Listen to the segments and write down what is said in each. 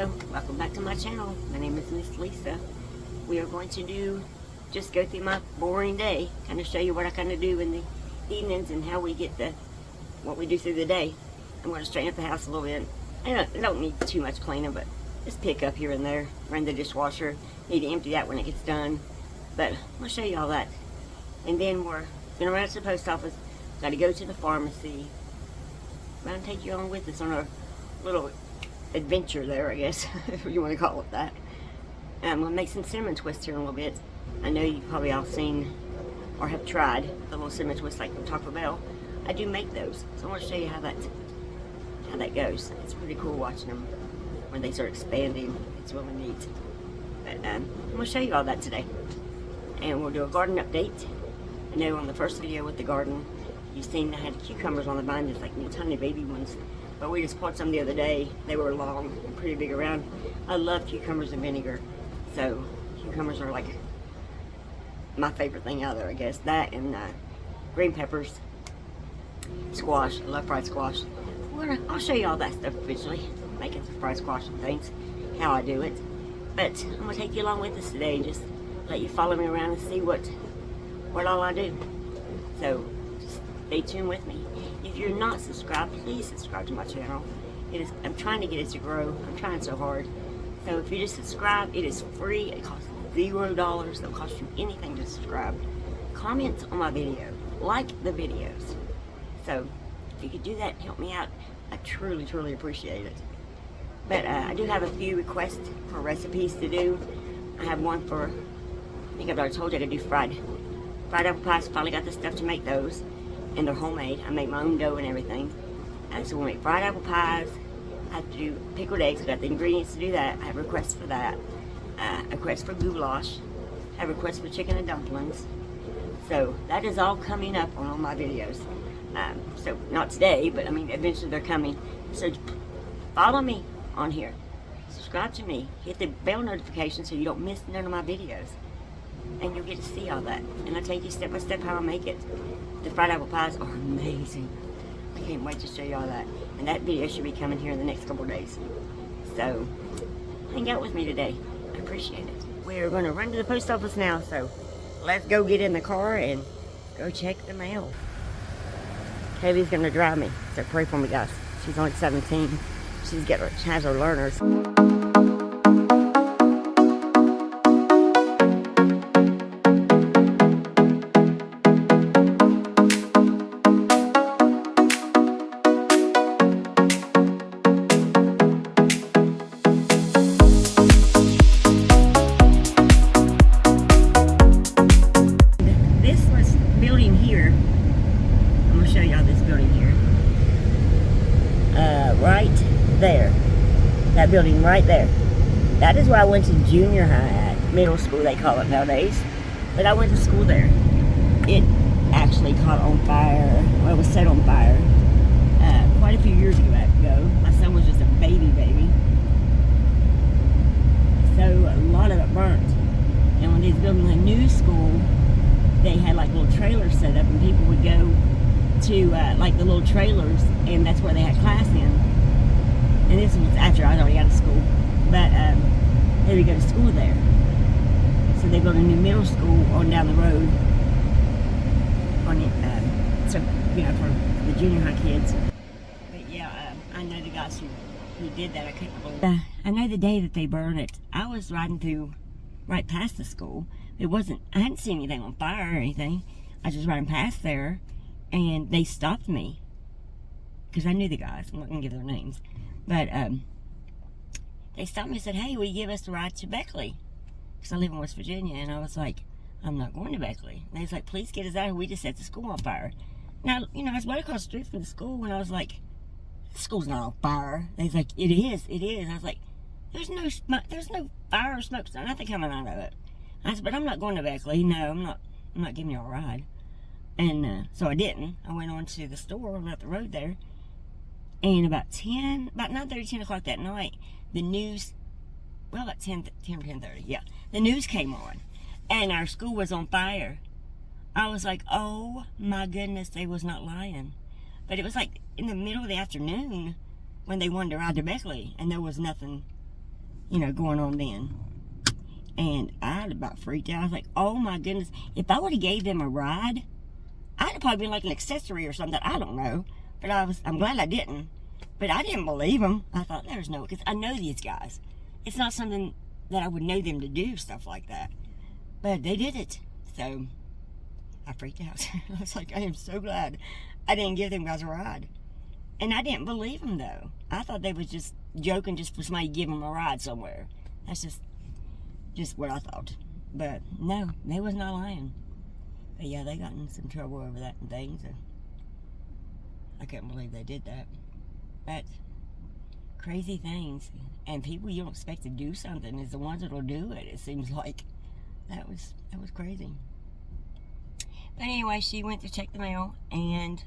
Hello, welcome back to my channel. My name is Miss Lisa. We are going to just go through my boring day, kind of show you what I kind of do in the evenings and how we get what we do through the day. I'm going to straighten up the house a little bit. I don't need too much cleaning, but just pick up here and there. Run the dishwasher. Need to empty that when it gets done. But I'll show you all that. And then we're going to run to the post office. Got to go to the pharmacy. I'm going to take you on with us on our little adventure there, I guess, if you want to call it that. I'm going to make some cinnamon twists here in a little bit. I know you've probably all seen or have tried the little cinnamon twists like from Taco Bell. I do make those, so I want to show you how that goes. It's pretty cool watching them when they start expanding. It's really neat. But I'm going to show you all that today. And we'll do a garden update. I know on the first video with the garden, you've seen I had cucumbers on the vine, just like tiny baby ones. But we just bought some the other day. They were long and pretty big around. I love cucumbers and vinegar. So cucumbers are like my favorite thing out there, I guess. That and green peppers, squash. I love fried squash. I'll show you all that stuff eventually. Making some fried squash and things, how I do it. But I'm gonna take you along with us today and just let you follow me around and see what all I do. So just stay tuned with me. If you're not subscribed, please subscribe to my channel. I'm trying to get it to grow. I'm trying so hard. So if you just subscribe, it is free. It costs $0. It don't cost you anything to subscribe. Comment on my video. Like the videos. So if you could do that, help me out. I truly, truly appreciate it. But I do have a few requests for recipes to do. I have one for, I think I've already told you to do fried apple pies. Finally got the stuff to make those. And they're homemade. I make my own dough and everything. So we'll make fried apple pies. I have to do pickled eggs. I got the ingredients to do that. I have requests for that. A request for goulash. I have requests for chicken and dumplings. So that is all coming up on all my videos. So not today, but I mean eventually they're coming. So follow me on here. Subscribe to me. Hit the bell notification so you don't miss none of my videos. And you'll get to see all that. And I take you step by step how I make it. The fried apple pies are amazing. I can't wait to show you all that. And that video should be coming here in the next couple of days. So, hang out with me today. I appreciate it. We're going to run to the post office now. So, let's go get in the car and go check the mail. Haley's going to drive me. So, pray for me, guys. She's only 17. She has her learners. Right there. That building right there. That is where I went to junior high at. Middle school they call it nowadays. But I went to school there. It actually caught on fire. Well, it was set on fire quite a few years ago. My son was just a baby. So a lot of it burnt. And when they was building a new school, they had like little trailers set up and people would go to like the little trailers, and that's where they had class in. And this was after I was already out of school, but they would go to school there. So they built a new middle school on down the road, on it, so for the junior high kids. But yeah, I know the guys who did that. I couldn't believe. I know the day that they burned it, I was riding through right past the school. I hadn't seen anything on fire or anything. I was just riding past there. And they stopped me because I knew the guys. I'm not going to give their names. But they stopped me and said, hey, will you give us a ride to Beckley? Because I live in West Virginia. And I was like, I'm not going to Beckley. And they was like, please get us out here. We just set the school on fire. Now, I was right across the street from the school. And I was like, the school's not on fire. They was like, it is. I was like, there's no fire or smoke. There's nothing coming out of it. I said, but I'm not going to Beckley. No, I'm not giving you a ride. And so I didn't. I went on to the store on up the road there. And about 9:30, 10 o'clock that night, the news, well, about 10 or 10:30, yeah. The news came on. And our school was on fire. I was like, oh my goodness, they was not lying. But it was like in the middle of the afternoon when they wanted to ride to Beckley, and there was nothing going on then. And I'd about freaked out. I was like, oh my goodness. If I would have gave them a ride, I'd have probably been like an accessory or something. I don't know. But I'm glad I didn't. But I didn't believe them. I thought, there's no, because I know these guys. It's not something that I would know them to do, stuff like that. But they did it. So I freaked out. I was like, I am so glad I didn't give them guys a ride. And I didn't believe them, though. I thought they was just joking just for somebody to give them a ride somewhere. That's just what I thought. But no, they was not lying. But yeah, they got in some trouble over that and things. So I couldn't believe they did that. But crazy things. And people you don't expect to do something is the ones that'll do it. It seems like that was crazy. But anyway, she went to check the mail, and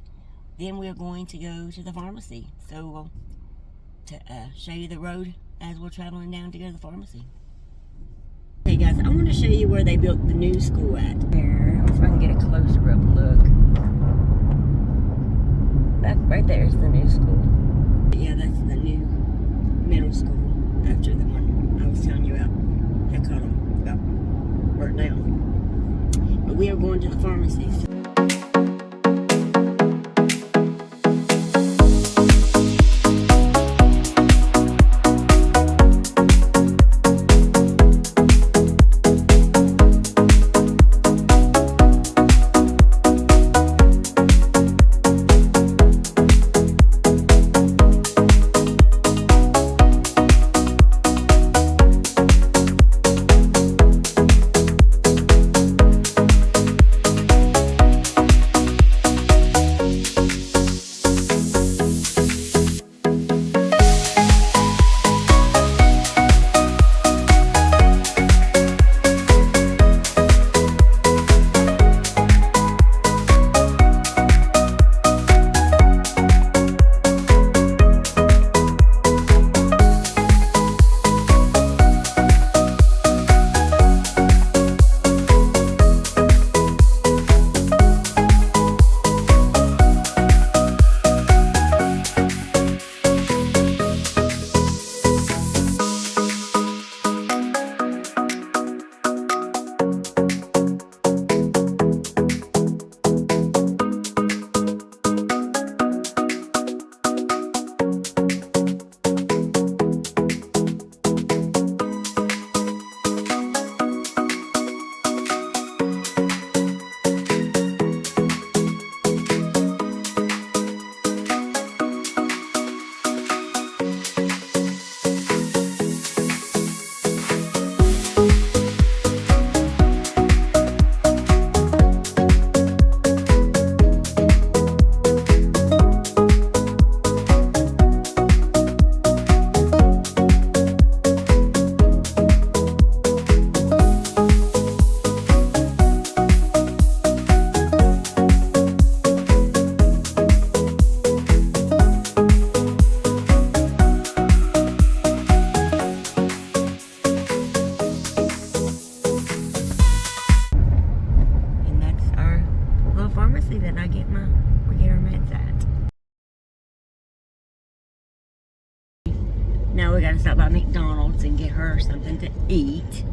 then we're going to go to the pharmacy. So to show you the road as we're traveling down to go to the pharmacy. Hey guys, I want to show you where they built the new school at. There, if I can get a closer up look. That right there is the new school. Yeah, that's the new middle school after the one I was telling you about. That caught them got burnt down. But we are going to the pharmacy. That we get our meds at. Now we gotta stop by McDonald's and get her something to eat.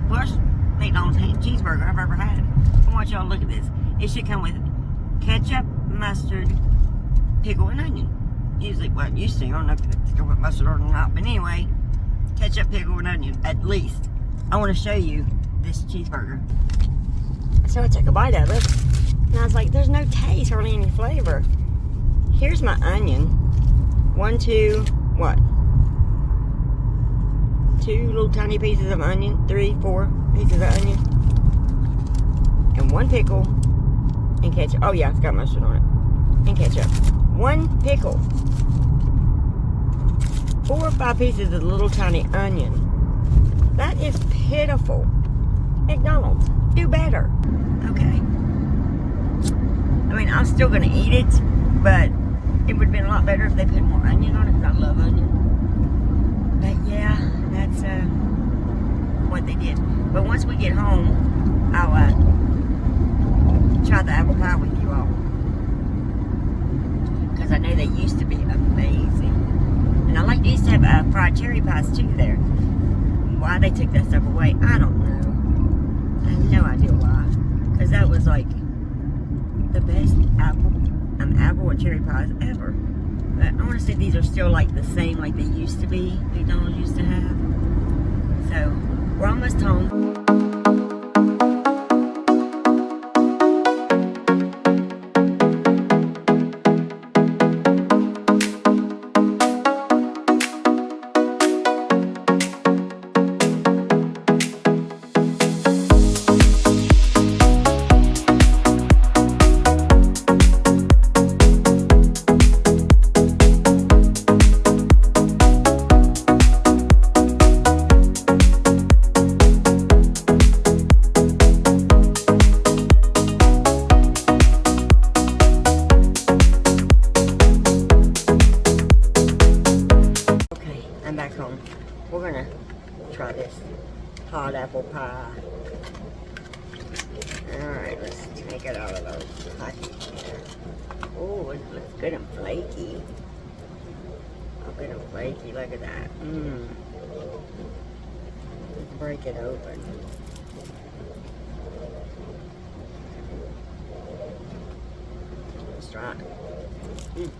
Worst McDonald's cheeseburger I've ever had. I want y'all to look at this. It should come with ketchup, mustard, pickle, and onion. Usually, well, it used to. I don't know if it's with mustard or not, but anyway, ketchup, pickle, and onion, at least. I want to show you this cheeseburger. So I took a bite of it, and I was like, there's no taste, hardly any flavor. Here's my onion. 1, 2, what? 2 little tiny pieces of onion, 3, 4 pieces of onion, and 1 pickle, and ketchup. Oh yeah, it's got mustard on it, and ketchup. 1 pickle. 4 or 5 pieces of little tiny onion. That is pitiful. McDonald's, do better. Okay. I mean, I'm still gonna eat it, but it would have been a lot better if they put more onion on it, because I love onion. But yeah, that's what they did. But once we get home, I'll try the apple pie with you all, because I know they used to be amazing. And I used to have fried cherry pies too there. Why they took that stuff away, I don't know. I have no idea why. Because that was like the best apple and cherry pies ever. But I want to say these are still like the same like they used to be, McDonald's used to have. So, we're almost home. Back home. We're gonna try this hot apple pie. Alright, let's take it out of those packets here. Oh, it looks good and flaky. Oh, good and flaky, look at that. Let's break it open. Let's try it.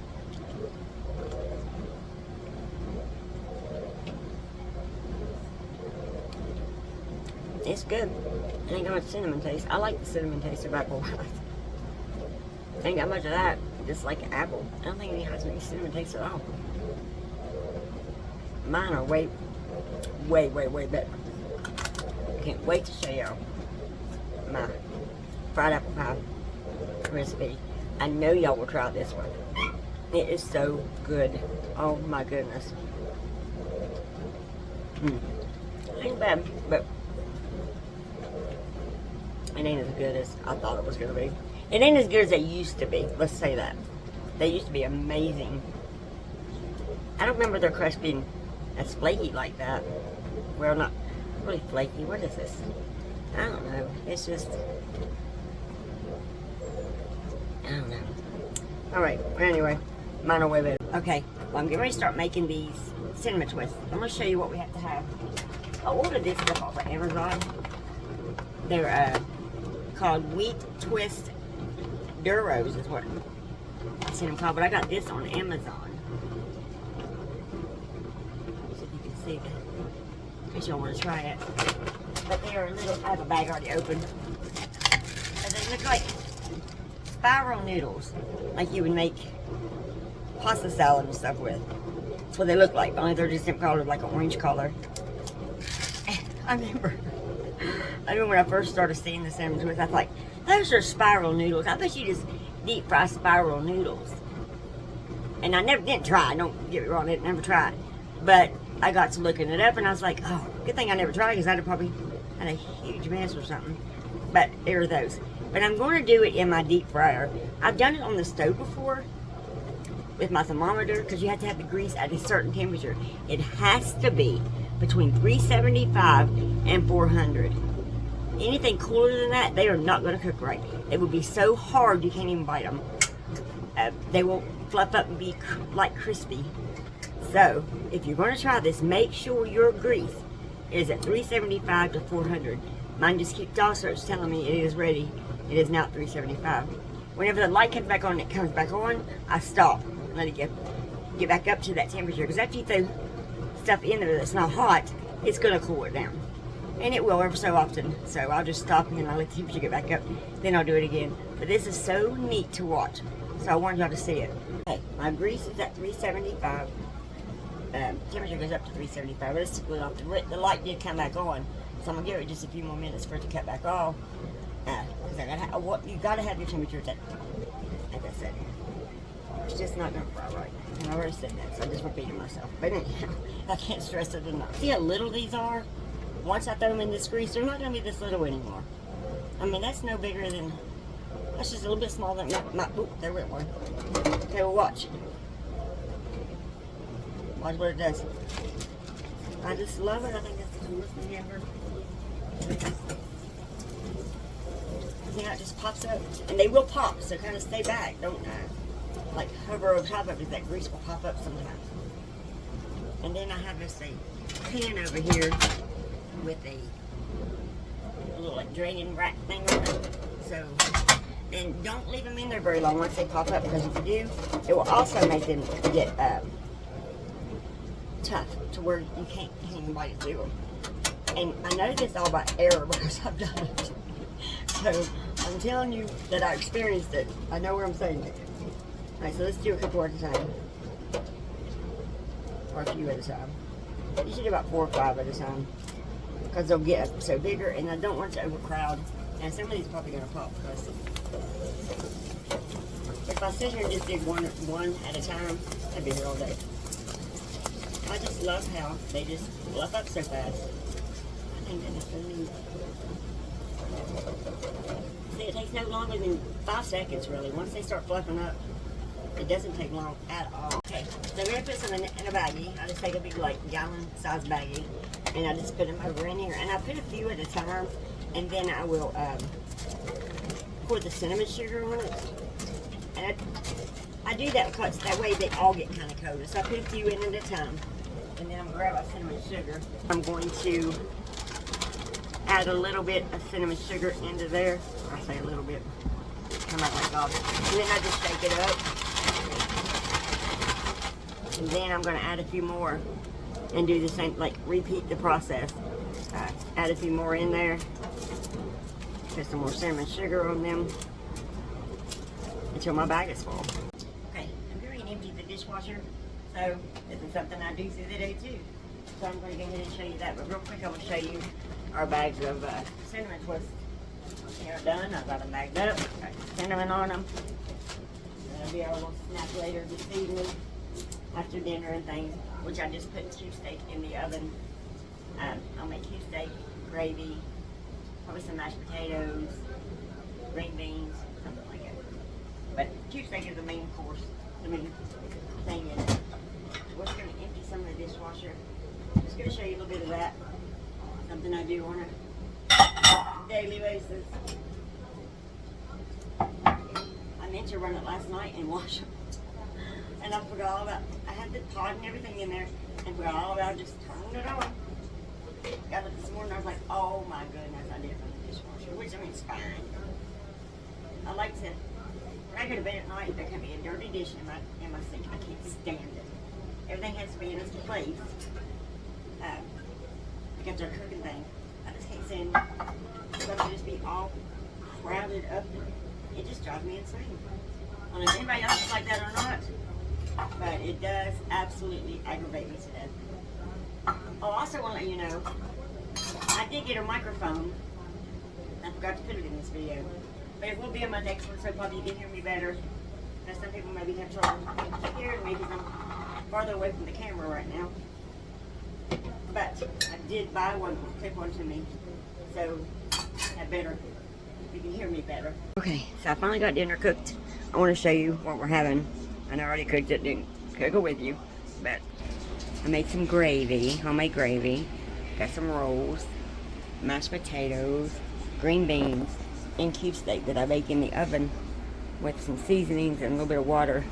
It's good. It ain't got much cinnamon taste. I like the cinnamon taste of apple pie. Ain't got much of that. Just like apple. I don't think it has any cinnamon taste at all. Mine are way better. Can't wait to show y'all my fried apple pie recipe. I know y'all will try this one. It is so good. Oh my goodness. Ain't bad, but it ain't as good as I thought it was going to be. It ain't as good as they used to be. Let's say that. They used to be amazing. I don't remember their crust being as flaky like that. Well, not really flaky. What is this? I don't know. It's just... I don't know. Alright. Anyway. Mine are way better. Okay. Well, I'm getting ready to start making these cinnamon twists. I'm going to show you what we have to have. I ordered this stuff off of Amazon. They're, called Wheat Twist Duros is what I seen them called, but I got this on Amazon. So if you can see that, in case y'all want to try it. But they are little, I have a bag already open. And they look like spiral noodles, like you would make pasta salad and stuff with. That's what they look like, only they're just different color, like an orange color. I remember when I first started seeing the cinnamon twist, I thought, those are spiral noodles. I bet you just deep fry spiral noodles. And I didn't try. Don't get me wrong, I didn't never try. But I got to looking it up, and I was like, oh, good thing I never tried, because I'd have probably had a huge mess or something. But there are those. But I'm going to do it in my deep fryer. I've done it on the stove before with my thermometer, because you have to have the grease at a certain temperature. It has to be between 375 and 400. Anything cooler than that, they are not going to cook right. It will be so hard you can't even bite them. They will fluff up and be like crispy. So, if you're going to try this, make sure your grease is at 375 to 400. Mine just keeps also telling me it is ready. It is now at 375. Whenever the light comes back on and it comes back on, I stop and let it get back up to that temperature. Because after you throw stuff in there that's not hot, it's going to cool it down. And it will every so often. So I'll just stop and I'll let the temperature get back up. Then I'll do it again. But this is so neat to watch. So I wanted y'all to see it. Okay, my grease is at 375. Temperature goes up to 375. But let's cool off. The light did come back on. So I'm going to give it just a few more minutes for it to cut back off. Because you got to have your temperature at, like I said. It's just not going to fry right. And I already said that, so I just repeated myself. But anyhow, I can't stress it enough. See how little these are? Once I throw them in this grease, they're not going to be this little anymore. I mean, that's no bigger than, that's just a little bit smaller than oop, there went one. Okay, well, watch. Watch what it does. I just love it. I think that's the coolest thing ever. See how it just pops up? And they will pop, so kind of stay back. Don't like hover over top of it. That grease will pop up sometimes. And then I have this pan over here with a little like draining rack thing on it. So, and don't leave them in there very long once they pop up, because if you do, it will also make them get tough to where you can't anybody do them. And I know this all by error because I've done it. So I'm telling you that I experienced it. I know where I'm saying it. Alright, so let's do a couple at a time. Or a few at a time. You should do about 4 or 5 at a time. Because they'll get so bigger, and I don't want it to overcrowd. And some of these are probably going to pop. Because if I sit here and just did one at a time, I'd be here all day. I just love how they just fluff up so fast. I think that is so neat. See, it takes no longer than 5 seconds, really. Once they start fluffing up, it doesn't take long at all. Okay, so I'm going to put some in a baggie. I just take a big, like, gallon-sized baggie, and I just put them over in here. And I put a few at a time, and then I will pour the cinnamon sugar on it. And I do that because that way they all get kind of coated. So I put a few in at a time, and then I'm going to grab my cinnamon sugar. I'm going to add a little bit of cinnamon sugar into there. I say a little bit. Come out like that. And then I just shake it up. And then I'm going to add a few more and do the same, like repeat the process. Add a few more in there. Put some more cinnamon sugar on them until my bag is full. Okay, I'm going to empty the dishwasher. So this is something I do through the day too. So I'm going to go ahead and show you that. But real quick, I'm going to show you our bags of cinnamon twists. They're done. I've got them bagged up. Got cinnamon on them. That'll be our little snack later this evening after dinner and things. Which I just put cube steak in the oven. I'll make cube steak, gravy, probably some mashed potatoes, green beans, something like that. But cube steak is the main course, the main thing in it. We're just going to empty some of the dishwasher. I'm just going to show you a little bit of that. Something I do on a daily basis. I meant to run it last night and wash it. And I forgot all about, I had the pot and everything in there and forgot all about just turning it on. Got it this morning, I was like, oh my goodness, I did run the dishwasher, which I mean, it's fine. I like to, when I go to bed at night, there can be a dirty dish in my sink. I can't stand it. Everything has to be in its place. Because they're cooking thing. I just can't stand stuff to just be all crowded up. It just drives me insane. I don't know if anybody else is like that or not, but it does absolutely aggravate me to death. Oh, I also want to let you know, I did get a microphone. I forgot to put it in this video. But it will be on my next one, so probably you can hear me better. Because some people maybe have trouble hearing me because I'm farther away from the camera right now. But I did buy one, took one to me. So that better, you can hear me better. Okay, so I finally got dinner cooked. I want to show you what we're having. I know I already cooked it, didn't cook it with you. But I made some gravy, homemade gravy. Got some rolls, mashed potatoes, green beans, and cube steak that I bake in the oven with some seasonings and a little bit of water.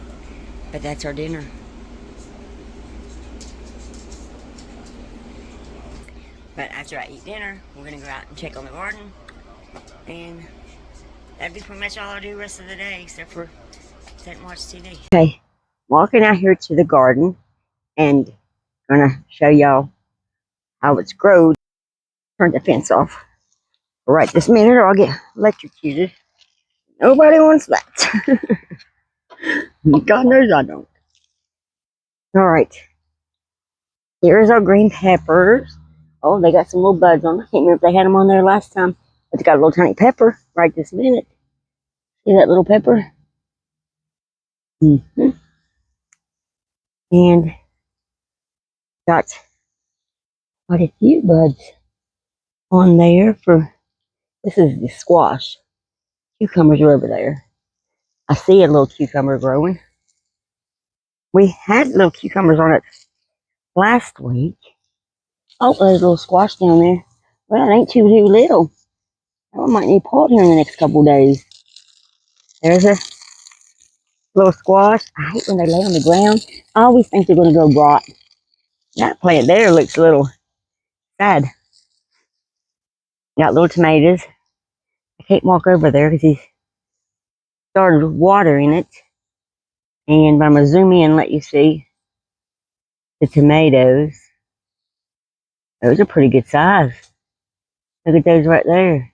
But that's our dinner. But after I eat dinner, we're going to go out and check on the garden. And that'd be pretty much all I'll do the rest of the day, except for sit and watch TV. Okay, walking out here to the garden and going to show y'all how it's grown. Turn the fence off right this minute or I'll get electrocuted. Nobody wants that. God knows I don't. Alright. Here's our green peppers. Oh, they got some little buds on them. I can't remember if they had them on there last time. But they got a little tiny pepper right this minute. See that little pepper? Mm-hmm. And got quite a few buds on there for, this is the squash. Cucumbers are over there. I see a little cucumber growing. We had little cucumbers on it last week. Oh, there's a little squash down there. Well, it ain't too little. I might need pot here in the next couple of days. There's a little squash. I hate when they lay on the ground. I always think they're going to go rot. That plant there looks a little sad. Got little tomatoes. I can't walk over there because he's started watering it. And I'm going to zoom in and let you see the tomatoes. Those are pretty good size. Look at those right there.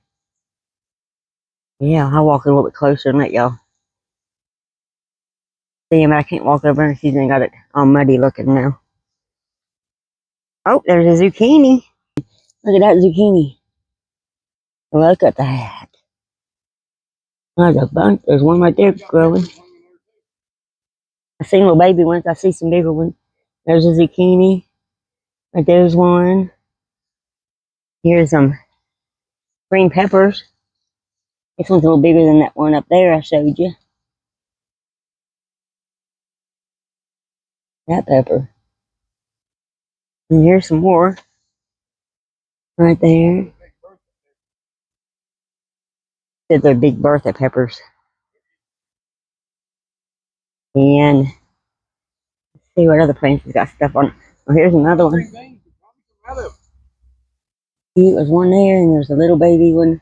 Yeah, I'll walk a little bit closer and let y'all see him. I can't walk over and she's got it all muddy looking now. Oh, there's a zucchini. Look at that zucchini. Look at that. There's a bunch. There's one right there growing. I seen little baby ones. I see some bigger ones. There's a zucchini. Right there's one. Here's some green peppers. This one's a little bigger than that one up there I showed you. That pepper. And here's some more. Right there. They're big Bertha peppers. And let's see what other plants has got stuff on. Oh, here's another one. See, there's one there, and there's a little baby one.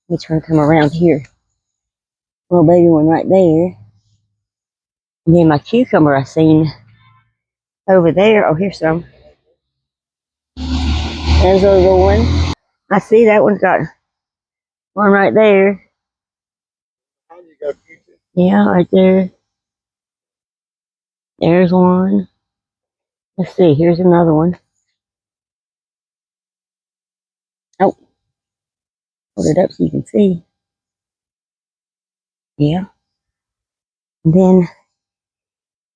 Let me try to come around here. Little baby one right there. And then my cucumber I seen over there. Oh, here's some. There's a little one. I see that one's got one right there. Yeah, right there. There's one. Let's see, here's another one. Oh, hold it up so you can see. Yeah. And then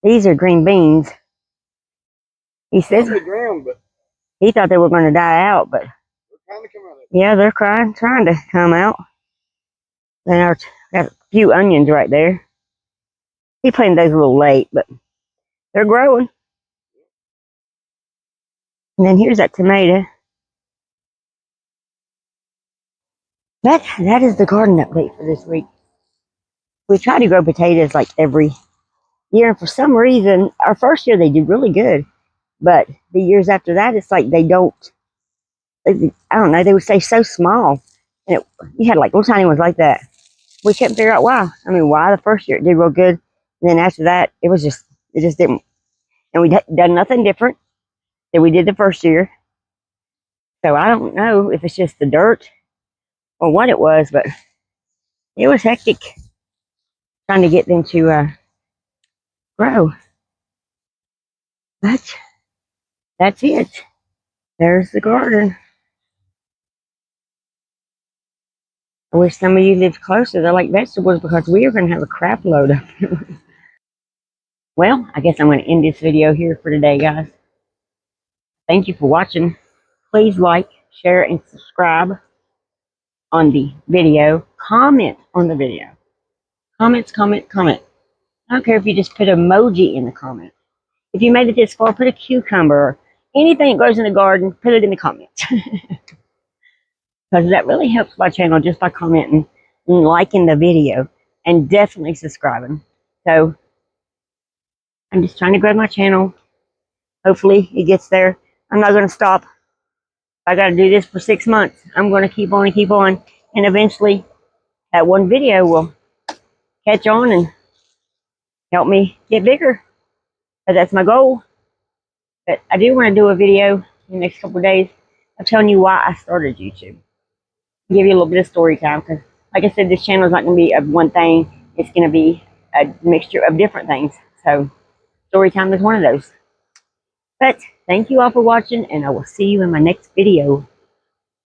these are green beans. He says he thought they were going to die out, but yeah, they're trying to come out. Then I got a few onions right there. He planted those a little late, but they're growing. And then here's that tomato. That is the garden update for this week. We try to grow potatoes like every year, and for some reason, our first year they did really good, but the years after that, it's like they don't. I don't know. They would stay so small, and you had like little tiny ones like that. We couldn't figure out why. I mean, why the first year it did real good, and then after that, it just didn't. And we done nothing different than we did the first year. So I don't know if it's just the dirt or what it was, but it was hectic trying to get them to grow. But that's it. There's the garden. I wish some of you lived closer. They like vegetables because we are going to have a crap load of them. Well, I guess I'm going to end this video here for today, guys. Thank you for watching. Please like, share, and subscribe on the video. Comment on the video. Comments, comment, comment. I don't care if you just put emoji in the comment. If you made it this far, put a cucumber or anything that grows in the garden, put it in the comments. Because that really helps my channel just by commenting and liking the video and definitely subscribing. So I'm just trying to grow my channel. Hopefully it gets there. I'm not going to stop. I got to do this for 6 months. I'm going to keep on and keep on. And eventually that one video will catch on and help me get bigger. But that's my goal. But I do want to do a video in the next couple of days I'm telling you why I started YouTube. Give you a little bit of story time because, like I said, this channel is not going to be of one thing. It's going to be a mixture of different things. So story time is one of those. But thank you all for watching, and I will see you in my next video.